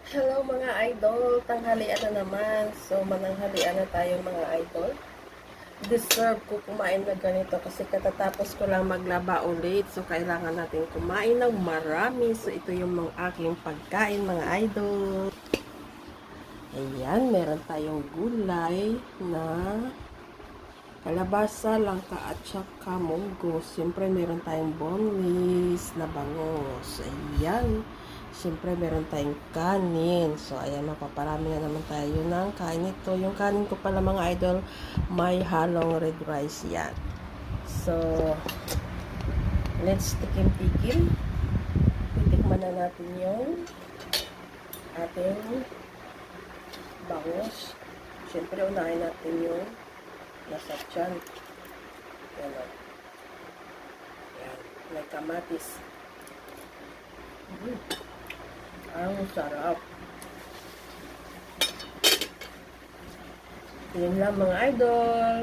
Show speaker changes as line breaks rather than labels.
Hello mga idol, tanghalian na naman. So mananghalian na tayo mga idol. Deserve ko kumain na ganito kasi katatapos ko lang maglaba ulit. So kailangan natin kumain ng marami. So ito yung mga aking pagkain mga idol. Ayan, meron tayong gulay na kalabasa, langka at saka munggo. Siyempre meron tayong boneless na bangus. Ayan. Siyempre, meron tayong kanin. So, ayan, mapaparami na naman tayo ng kanin. Ito, yung kanin ko pala mga idol, may halong red rice yan. So, let's tikim-tikim. Titikman na natin yung ating bangus. Siyempre, unahin natin yung nasa tiyan. Yan o. Yan, may kamatis. Ang sarap. Yun lang mga idol.